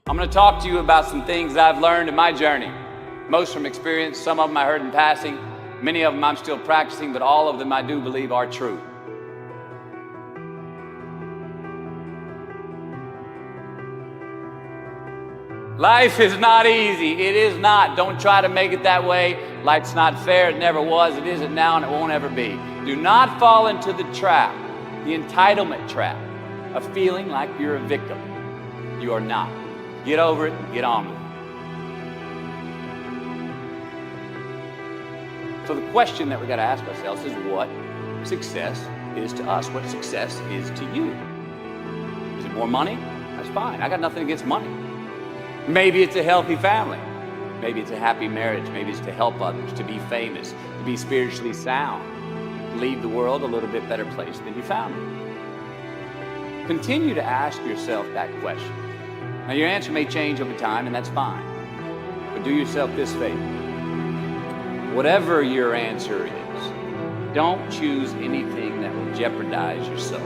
I'm going to talk to you about some things that I've learned in my journey. Most from experience, some of them I heard in passing, many of them I'm still practicing, but all of them I do believe are true. Life is not easy. It is not. Don't try to make it that way. Life's not fair. It never was. It isn't now, and it won't ever be. Do not fall into the trap, the entitlement trap, of feeling like you're a victim. You are not. Get over it and get on with it. So the question that we got to ask ourselves is what success is to us. What success is to you. Is it more money? That's fine. I got nothing against money. Maybe it's a healthy family. Maybe it's a happy marriage. Maybe it's to help others, to be famous, to be spiritually sound, to leave the world a little bit better place than you found it. Continue to ask yourself that question. Now your answer may change over time, and that's fine. But do yourself this favor. Whatever your answer is, don't choose anything that will jeopardize your soul.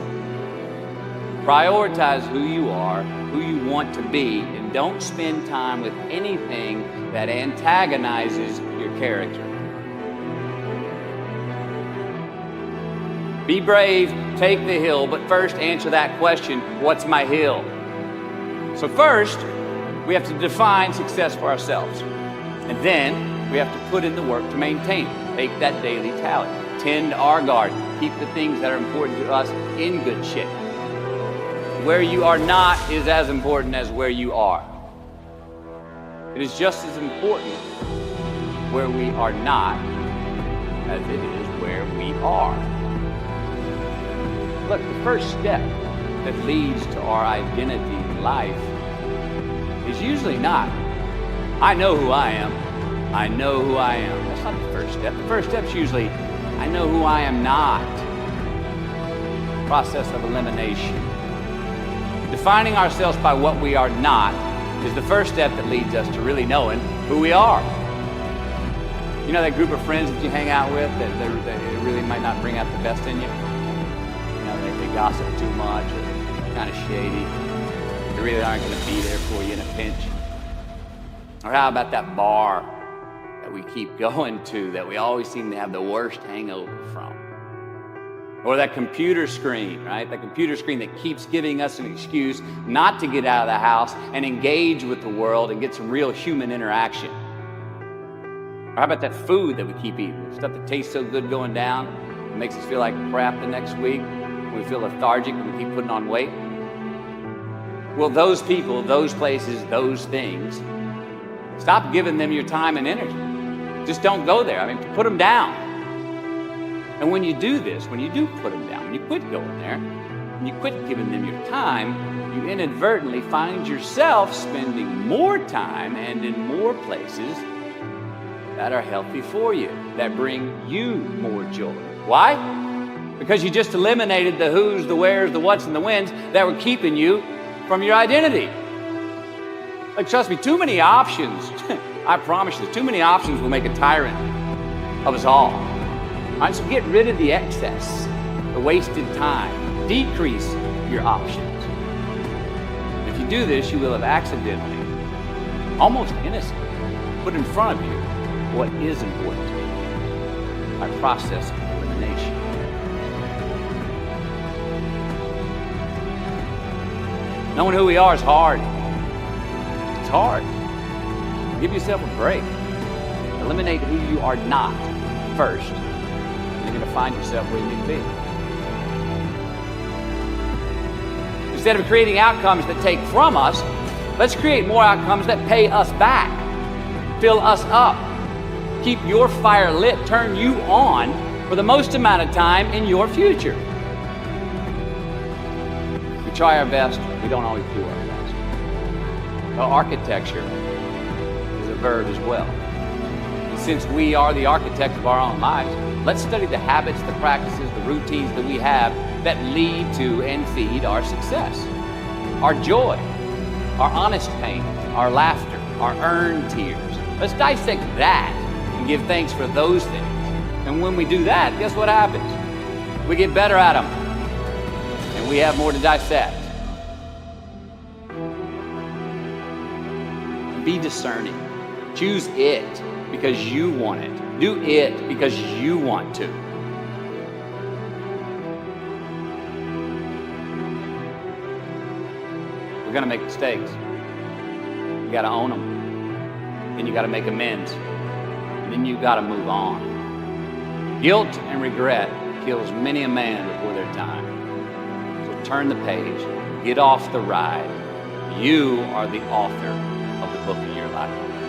Prioritize who you are, who you want to be, and don't spend time with anything that antagonizes your character. Be brave, take the hill, but first answer that question, what's my hill? So first, we have to define success for ourselves. And then we have to put in the work to maintain it. Take that daily tally. Tend our garden. Keep the things that are important to us in good shape. Where you are not is as important as where you are. It is just as important where we are not as it is where we are. Look, the first step that leads to our identity in life is usually not, I know who I am. I know who I am. That's not the first step. The first step is usually, I know who I am not. Process of elimination. Defining ourselves by what we are not is the first step that leads us to really knowing who we are. You know that group of friends that you hang out with that really might not bring out the best in you? You know, they gossip too much, or they're kind of shady. They really aren't going to be there for you in a pinch. Or how about that bar that we keep going to that we always seem to have the worst hangover from? Or that computer screen, right? That computer screen that keeps giving us an excuse not to get out of the house and engage with the world and get some real human interaction. Or how about that food that we keep eating? Stuff that tastes so good going down, it makes us feel like crap the next week. We feel lethargic and we keep putting on weight. Well, those people, those places, those things, stop giving them your time and energy. Just don't go there. I mean, put them down. And when you do this, when you do put them down, when you quit going there, when you quit giving them your time, you inadvertently find yourself spending more time and in more places that are healthy for you, that bring you more joy. Why? Because you just eliminated the who's, the where's, the what's, and the when's that were keeping you from your identity. Like, trust me, too many options, I promise you, too many options will make a tyrant of us all. All right, so get rid of the excess, the wasted time. Decrease your options. If you do this, you will have accidentally, almost innocently, put in front of you what is important to you by process of elimination. Knowing who we are is hard. It's hard. Give yourself a break. Eliminate who you are not first. You're going to find yourself where you need to be. Instead of creating outcomes that take from us, let's create more outcomes that pay us back, fill us up, keep your fire lit, turn you on for the most amount of time in your future. We try our best, we don't always do our best. Well, architecture is a verb as well. And since we are the architects of our own lives, let's study the habits, the practices, the routines that we have that lead to and feed our success. Our joy, our honest pain, our laughter, our earned tears. Let's dissect that and give thanks for those things. And when we do that, guess what happens? We get better at them. And we have more to dissect. Be discerning. Choose it because you want it. Do it because you want to. We're going to make mistakes. You got to own them. Then you got to make amends. And then you got to move on. Guilt and regret kills many a man before their time. So turn the page. Get off the ride. You are the author of the book of your life.